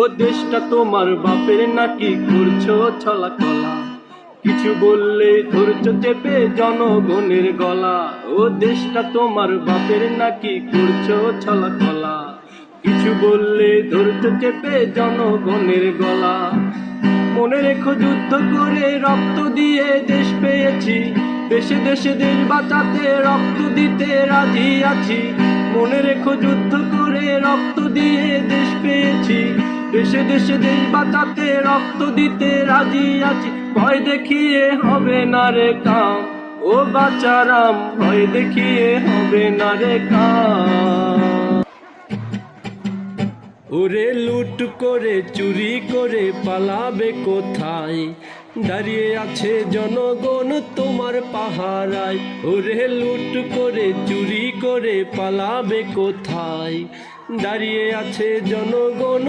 ও দেশটা তোমার বাপের নাকি করছো ছলা কলা, কিছু বললে ধরছো চেপে জনগণের গলা। ও দেশটা তোমার বাপের নাকি করছো ছলা কলা, কিছু বললে ধরছো চেপে জনগণের গলা। মনে রেখো যুদ্ধ করে রক্ত দিয়ে দেশ পেয়েছি, দেশে দেশে দেশ বাঁচাতে রক্ত দিতে রাজি আছি। মনে রেখো যুদ্ধ করে রক্ত দিয়ে দেশ পেয়েছি, দেশে দেশে দেশ বাঁচাতে রক্ত দিতে রাজি আছি। ভয় দেখিয়ে হবে না রে কাম, ও বাচারাম, ভয় দেখিয়ে হবে না রে কাম। ওরে লুট করে চুরি করে পালাবে কোথায়, দাঁড়িয়ে আছে জনগণ তোমার পাহারায়। ওরে লুট করে চুরি করে পালাবে কোথায়, দাঁড়িয়ে আছে জনগণ